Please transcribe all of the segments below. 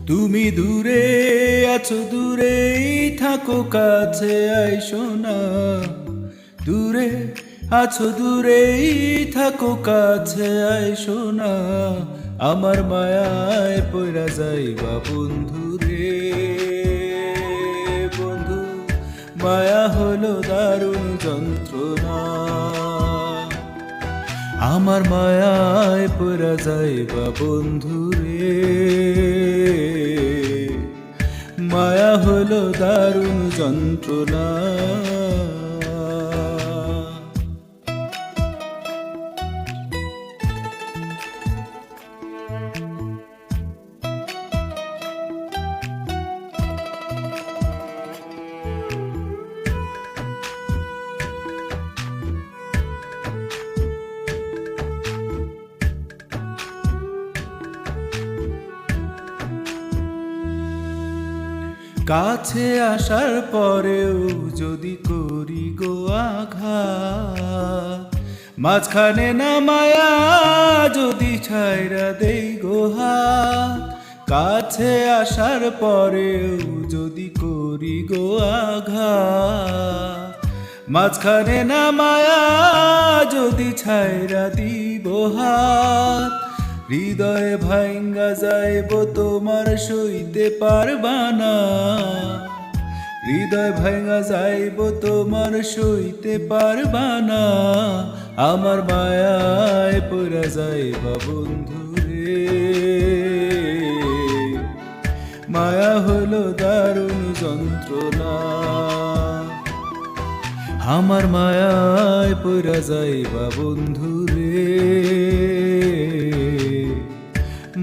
তুমি দূরে আছো, দূরেই থাকো, কাছে আইসো না। দূরে আছো, দূরেই থাকো, কাছে আইসো না। আমার মায়ায় পইরা যাইবা বন্ধু রে। বন্ধু, মায়া হলো দারুণ যন্ত্রণা। আমার মায়ায় পইরা যাইবা বন্ধু রে। মায়া হলো দারুণ যন্ত্রণা। কাছে আসার পরেও যদি করি গো আঘাত, মাঝখানে না মায়া যদি ছাইরা দেই গো হাত। কাছে আসার পরেও যদি করি গো আঘাত, মাঝখানে না মায়া যদি ছাইরা দিব হাত। হৃদয়ে ভাঙ্গা যাইব তোমার সইতে পারবা না। হৃদয় ভাঙ্গা যাইব তোমার সইতে পারবা না। আমার মায়ায় পইরা যাইবা বন্ধু রে। মায়া হলো দারুণ যন্ত্রণা। আমার মায়ায় পইরা যাইবা বন্ধু রে।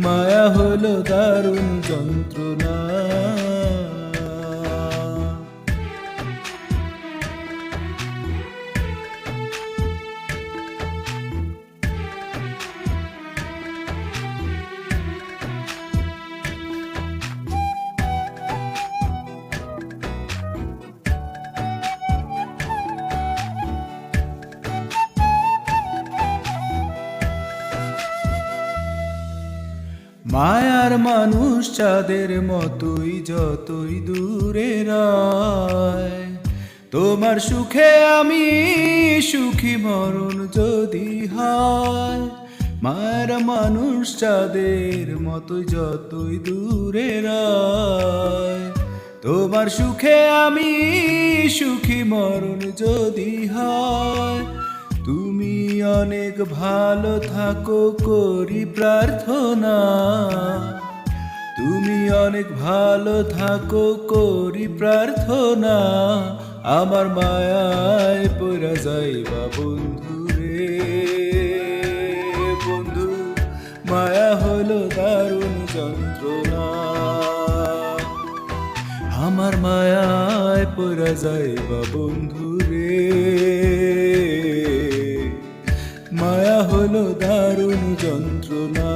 মায়া হলো দারুণ যন্ত্রণা। মায়ার মানুষ চাঁদের মতোই যতই দূরে রয়। তোমার সুখে আমি সুখী, মরণ যদি হয়। মায়ার মানুষ চাঁদের মতোই যতই দূরে রয়। তোমার সুখে আমি সুখী, মরণ যদি হয়। তুমি অনেক ভালো থাকো করি প্রার্থনা। তুমি অনেক ভালো থাকো করি প্রার্থনা। আমার মায়ায় পইরা যাইবা বন্ধু রে। বন্ধু, মায়া হলো দারুণ যন্ত্রণা। আমার মায়ায় পইরা যাইবা বন্ধু রে। মায়া হলো দারুণ যন্ত্রণা।